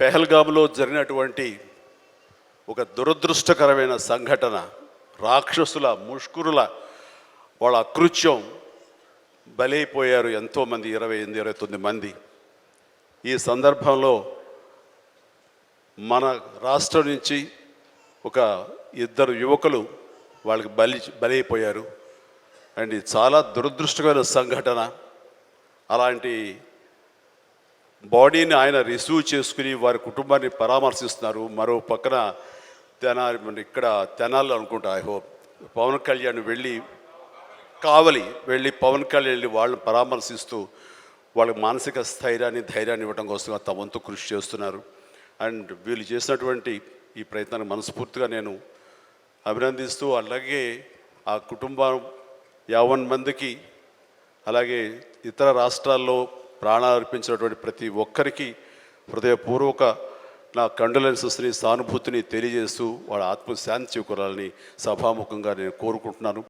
పెహల్గామ్లో జరిగినటువంటి ఒక దురదృష్టకరమైన సంఘటన, రాక్షసుల ముష్కరుల వాళ్ళ అకృత్యం, బలైపోయారు ఎంతోమంది, 28-29 మంది. ఈ సందర్భంలో మన రాష్ట్రం నుంచి ఒక 2 యువకులు వాళ్ళకి బలైపోయారు. అండ్ ఇది చాలా దురదృష్టకరమైన సంఘటన. అలాంటి బాడీని ఆయన రిసీవ్ చేసుకుని వారి కుటుంబాన్ని పరామర్శిస్తున్నారు. మరో పక్కన ఇక్కడ తెనాలి అనుకుంటా, ఐ హోప్ పవన్ కళ్యాణ్ కావలి వెళ్ళి పవన్ కళ్యాణ్ వెళ్ళి వాళ్ళని పరామర్శిస్తూ వాళ్ళకి మానసిక స్థైర్యాన్ని, ధైర్యాన్ని ఇవ్వడం కోసం తమ వంతు కృషి చేస్తున్నారు. అండ్ వీళ్ళు చేసినటువంటి ఈ ప్రయత్నాన్ని మనస్ఫూర్తిగా నేను అభినందిస్తూ, అలాగే ఆ కుటుంబం 50 మందికి, అలాగే ఇతర రాష్ట్రాల్లో ప్రాణాలు అర్పించినటువంటి ప్రతి ఒక్కరికి హృదయపూర్వక నా కండోలెన్సెస్ని, సానుభూతిని తెలియజేస్తూ వాళ్ళ ఆత్మశాంతి చేకూరాలని సభాముఖంగా నేను కోరుకుంటున్నాను.